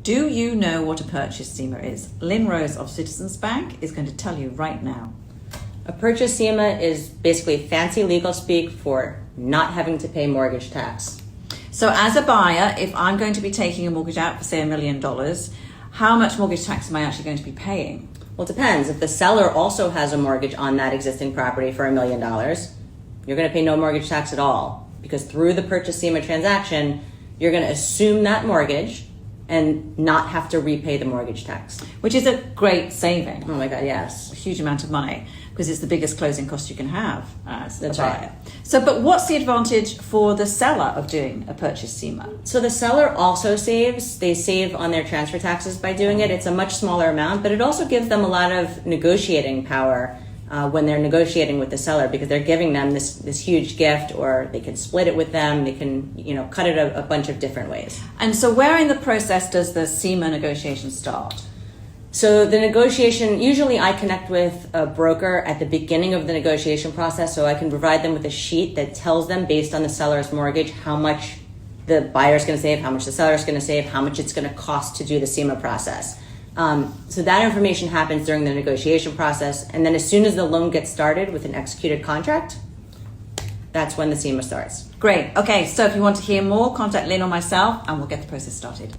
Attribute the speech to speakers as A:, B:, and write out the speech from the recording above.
A: Do you know what a purchase CEMA is? Lynne Rose of Citizens Bank is going to tell you right now.
B: A purchase CEMA is basically fancy legal speak for not having to pay mortgage tax.
A: So as a buyer, if I'm going to be taking a mortgage out for say $1 million, how much mortgage tax am I actually going to be paying?
B: Well, it depends. If the seller also has a mortgage on that existing property for $1 million, you're going to pay no mortgage tax at all, because through the purchase CEMA transaction, you're going to assume that mortgage and not have to repay the mortgage tax.
A: Which is a great saving.
B: Oh my God, yes.
A: A huge amount of money, because it's the biggest closing cost you can have as
B: That's
A: a buyer.
B: right.
A: So, but what's the advantage for the seller of doing a purchase CEMA?
B: So the seller also saves. They save on their transfer taxes by doing it. It's a much smaller amount, but it also gives them a lot of negotiating power when they're negotiating with the seller, because they're giving them this huge gift, or they can split it with them. They can, cut it a bunch of different ways.
A: And so where in the process does the CEMA negotiation start?
B: So the negotiation, usually I connect with a broker at the beginning of the negotiation process, so I can provide them with a sheet that tells them, based on the seller's mortgage, how much the buyer's going to save, how much the seller's going to save, how much it's going to cost to do the CEMA process. So that information happens during the negotiation process, and then as soon as the loan gets started with an executed contract, that's when the CEMA starts.
A: Great. Okay, so if you want to hear more, contact Lynne or myself and we'll get the process started.